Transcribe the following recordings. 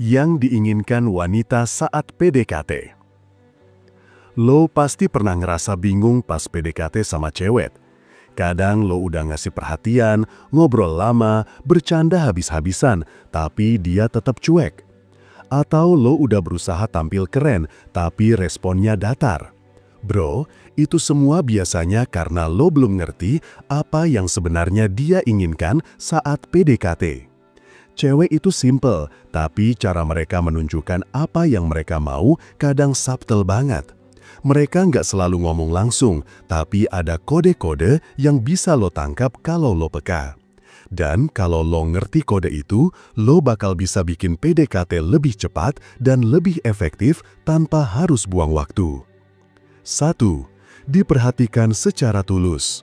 yang diinginkan wanita saat PDKT. Lo pasti pernah ngerasa bingung pas PDKT sama cewek. Kadang lo udah ngasih perhatian, ngobrol lama, bercanda habis-habisan, tapi dia tetap cuek. Atau lo udah berusaha tampil keren, tapi responnya datar. Bro, itu semua biasanya karena lo belum ngerti apa yang sebenarnya dia inginkan saat PDKT. Cewek itu simple, tapi cara mereka menunjukkan apa yang mereka mau kadang subtle banget. Mereka nggak selalu ngomong langsung, tapi ada kode-kode yang bisa lo tangkap kalau lo peka. Dan kalau lo ngerti kode itu, lo bakal bisa bikin PDKT lebih cepat dan lebih efektif tanpa harus buang waktu. 1. Diperhatikan secara tulus.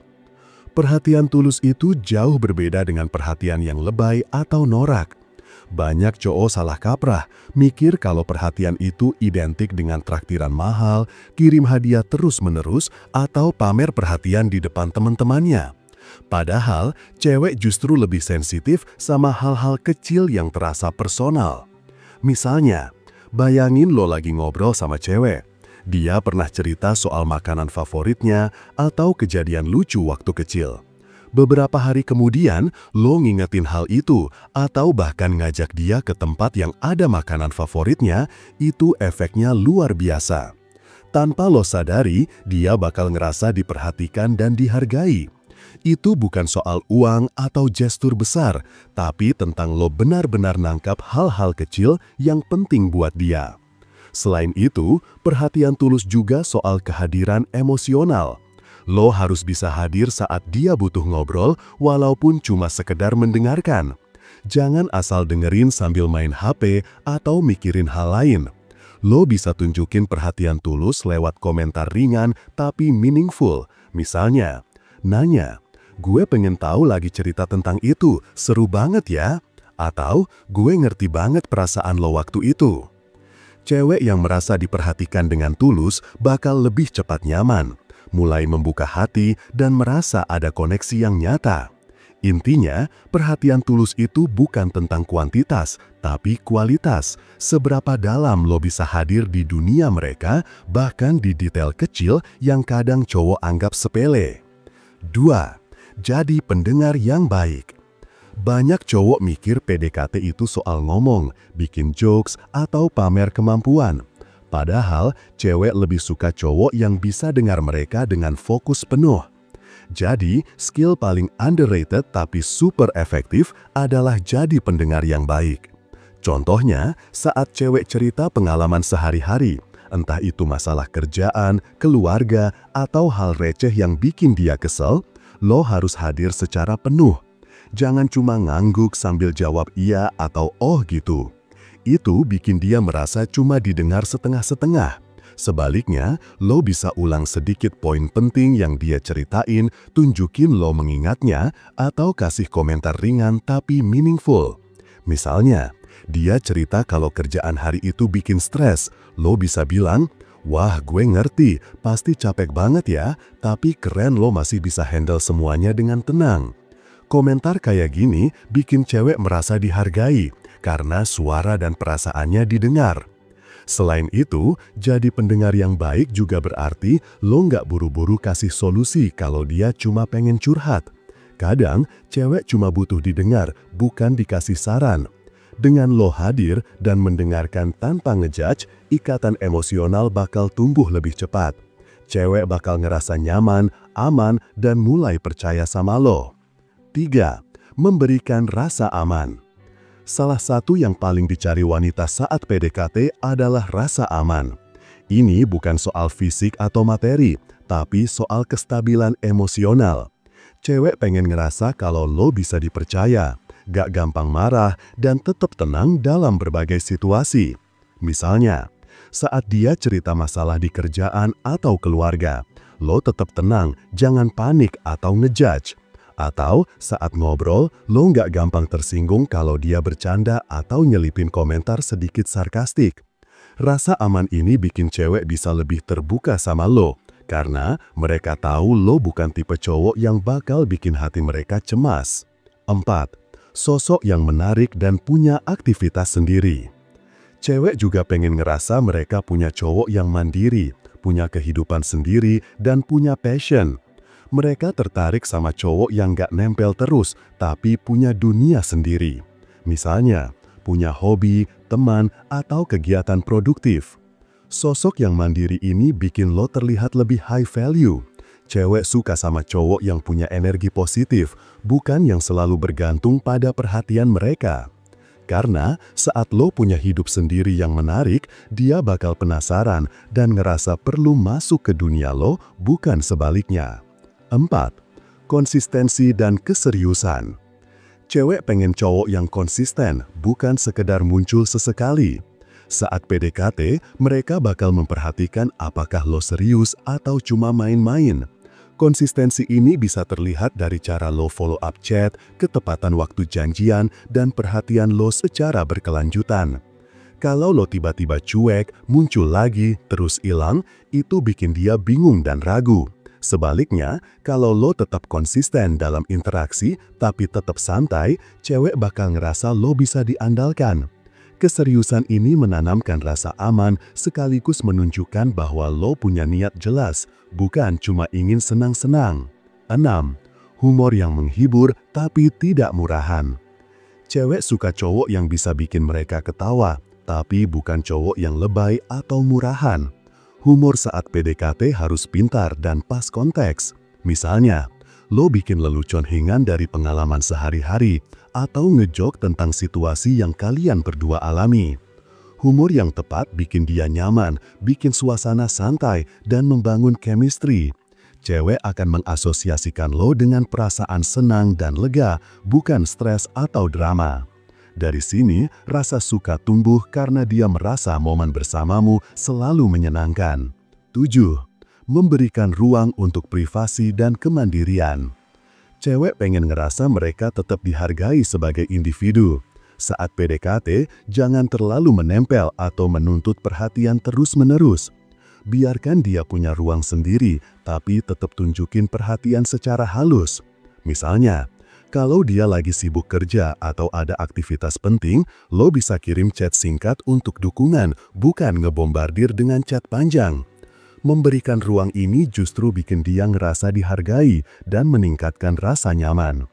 Perhatian tulus itu jauh berbeda dengan perhatian yang lebay atau norak. Banyak cowok salah kaprah, mikir kalau perhatian itu identik dengan traktiran mahal, kirim hadiah terus-menerus, atau pamer perhatian di depan teman-temannya. Padahal, cewek justru lebih sensitif sama hal-hal kecil yang terasa personal. Misalnya, bayangin lo lagi ngobrol sama cewek. Dia pernah cerita soal makanan favoritnya atau kejadian lucu waktu kecil. Beberapa hari kemudian, lo ngingetin hal itu atau bahkan ngajak dia ke tempat yang ada makanan favoritnya, itu efeknya luar biasa. Tanpa lo sadari, dia bakal ngerasa diperhatikan dan dihargai. Itu bukan soal uang atau gestur besar, tapi tentang lo benar-benar nangkap hal-hal kecil yang penting buat dia. Selain itu, perhatian tulus juga soal kehadiran emosional. Lo harus bisa hadir saat dia butuh ngobrol, walaupun cuma sekedar mendengarkan. Jangan asal dengerin sambil main HP atau mikirin hal lain. Lo bisa tunjukin perhatian tulus lewat komentar ringan tapi meaningful. Misalnya, nanya, "Gue pengen tahu lagi cerita tentang itu, seru banget ya?" Atau, "Gue ngerti banget perasaan lo waktu itu." Cewek yang merasa diperhatikan dengan tulus bakal lebih cepat nyaman, mulai membuka hati dan merasa ada koneksi yang nyata. Intinya, perhatian tulus itu bukan tentang kuantitas, tapi kualitas. Seberapa dalam lo bisa hadir di dunia mereka, bahkan di detail kecil yang kadang cowok anggap sepele. 2. Jadi pendengar yang baik. Banyak cowok mikir PDKT itu soal ngomong, bikin jokes, atau pamer kemampuan. Padahal, cewek lebih suka cowok yang bisa dengar mereka dengan fokus penuh. Jadi, skill paling underrated tapi super efektif adalah jadi pendengar yang baik. Contohnya, saat cewek cerita pengalaman sehari-hari, entah itu masalah kerjaan, keluarga, atau hal receh yang bikin dia kesel, lo harus hadir secara penuh. Jangan cuma ngangguk sambil jawab iya atau oh gitu. Itu bikin dia merasa cuma didengar setengah-setengah. Sebaliknya, lo bisa ulang sedikit poin penting yang dia ceritain, tunjukin lo mengingatnya, atau kasih komentar ringan tapi meaningful. Misalnya, dia cerita kalau kerjaan hari itu bikin stres, lo bisa bilang, "Wah, gue ngerti, pasti capek banget ya, tapi keren lo masih bisa handle semuanya dengan tenang." Komentar kayak gini bikin cewek merasa dihargai, karena suara dan perasaannya didengar. Selain itu, jadi pendengar yang baik juga berarti lo nggak buru-buru kasih solusi kalau dia cuma pengen curhat. Kadang, cewek cuma butuh didengar, bukan dikasih saran. Dengan lo hadir dan mendengarkan tanpa ngejudge, ikatan emosional bakal tumbuh lebih cepat. Cewek bakal ngerasa nyaman, aman, dan mulai percaya sama lo. 3. Memberikan rasa aman. Salah satu yang paling dicari wanita saat PDKT adalah rasa aman. Ini bukan soal fisik atau materi, tapi soal kestabilan emosional. Cewek pengen ngerasa kalau lo bisa dipercaya, gak gampang marah, dan tetap tenang dalam berbagai situasi. Misalnya, saat dia cerita masalah di kerjaan atau keluarga, lo tetap tenang, jangan panik atau ngejudge. Atau saat ngobrol, lo nggak gampang tersinggung kalau dia bercanda atau nyelipin komentar sedikit sarkastik. Rasa aman ini bikin cewek bisa lebih terbuka sama lo, karena mereka tahu lo bukan tipe cowok yang bakal bikin hati mereka cemas. 4. Sosok yang menarik dan punya aktivitas sendiri. Cewek juga pengen ngerasa mereka punya cowok yang mandiri, punya kehidupan sendiri, dan punya passion. Mereka tertarik sama cowok yang gak nempel terus, tapi punya dunia sendiri. Misalnya, punya hobi, teman, atau kegiatan produktif. Sosok yang mandiri ini bikin lo terlihat lebih high value. Cewek suka sama cowok yang punya energi positif, bukan yang selalu bergantung pada perhatian mereka. Karena saat lo punya hidup sendiri yang menarik, dia bakal penasaran dan ngerasa perlu masuk ke dunia lo, bukan sebaliknya. 4. Konsistensi dan keseriusan. Cewek pengen cowok yang konsisten, bukan sekedar muncul sesekali. Saat PDKT, mereka bakal memperhatikan apakah lo serius atau cuma main-main. Konsistensi ini bisa terlihat dari cara lo follow up chat, ketepatan waktu janjian, dan perhatian lo secara berkelanjutan. Kalau lo tiba-tiba cuek, muncul lagi, terus hilang, itu bikin dia bingung dan ragu. Sebaliknya, kalau lo tetap konsisten dalam interaksi, tapi tetap santai, cewek bakal ngerasa lo bisa diandalkan. Keseriusan ini menanamkan rasa aman sekaligus menunjukkan bahwa lo punya niat jelas, bukan cuma ingin senang-senang. 6. Humor yang menghibur tapi tidak murahan. Cewek suka cowok yang bisa bikin mereka ketawa, tapi bukan cowok yang lebay atau murahan. Humor saat PDKT harus pintar dan pas konteks. Misalnya, lo bikin lelucon ringan dari pengalaman sehari-hari, atau ngejok tentang situasi yang kalian berdua alami. Humor yang tepat bikin dia nyaman, bikin suasana santai, dan membangun chemistry. Cewek akan mengasosiasikan lo dengan perasaan senang dan lega, bukan stres atau drama. Dari sini, rasa suka tumbuh karena dia merasa momen bersamamu selalu menyenangkan. 7. Memberikan ruang untuk privasi dan kemandirian. Cewek pengen ngerasa mereka tetap dihargai sebagai individu. Saat PDKT, jangan terlalu menempel atau menuntut perhatian terus-menerus. Biarkan dia punya ruang sendiri, tapi tetap tunjukin perhatian secara halus. Misalnya, kalau dia lagi sibuk kerja atau ada aktivitas penting, lo bisa kirim chat singkat untuk dukungan, bukan ngebombardir dengan chat panjang. Memberikan ruang ini justru bikin dia ngerasa dihargai dan meningkatkan rasa nyaman.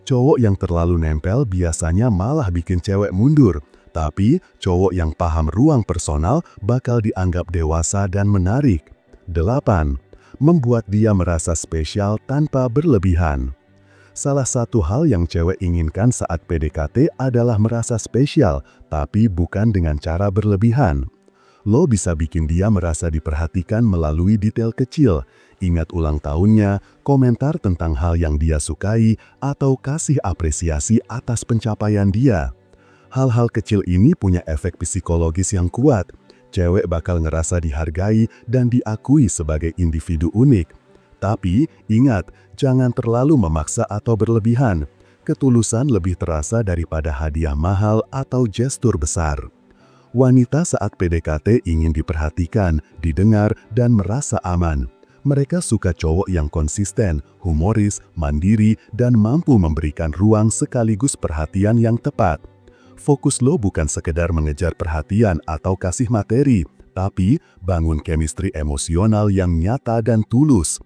Cowok yang terlalu nempel biasanya malah bikin cewek mundur, tapi cowok yang paham ruang personal bakal dianggap dewasa dan menarik. 8. Membuat dia merasa spesial tanpa berlebihan. Salah satu hal yang cewek inginkan saat PDKT adalah merasa spesial, tapi bukan dengan cara berlebihan. Lo bisa bikin dia merasa diperhatikan melalui detail kecil, ingat ulang tahunnya, komentar tentang hal yang dia sukai, atau kasih apresiasi atas pencapaian dia. Hal-hal kecil ini punya efek psikologis yang kuat. Cewek bakal ngerasa dihargai dan diakui sebagai individu unik. Tapi, ingat, jangan terlalu memaksa atau berlebihan. Ketulusan lebih terasa daripada hadiah mahal atau gestur besar. Wanita saat PDKT ingin diperhatikan, didengar, dan merasa aman. Mereka suka cowok yang konsisten, humoris, mandiri, dan mampu memberikan ruang sekaligus perhatian yang tepat. Fokus lo bukan sekedar mengejar perhatian atau kasih materi, tapi bangun chemistry emosional yang nyata dan tulus.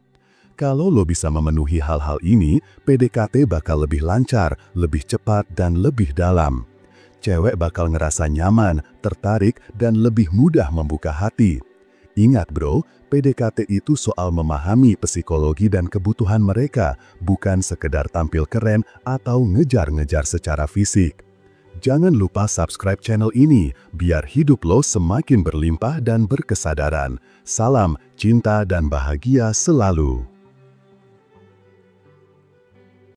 Kalau lo bisa memenuhi hal-hal ini, PDKT bakal lebih lancar, lebih cepat, dan lebih dalam. Cewek bakal ngerasa nyaman, tertarik, dan lebih mudah membuka hati. Ingat bro, PDKT itu soal memahami psikologi dan kebutuhan mereka, bukan sekedar tampil keren atau ngejar-ngejar secara fisik. Jangan lupa subscribe channel ini, biar hidup lo semakin berlimpah dan berkesadaran. Salam, cinta dan bahagia selalu.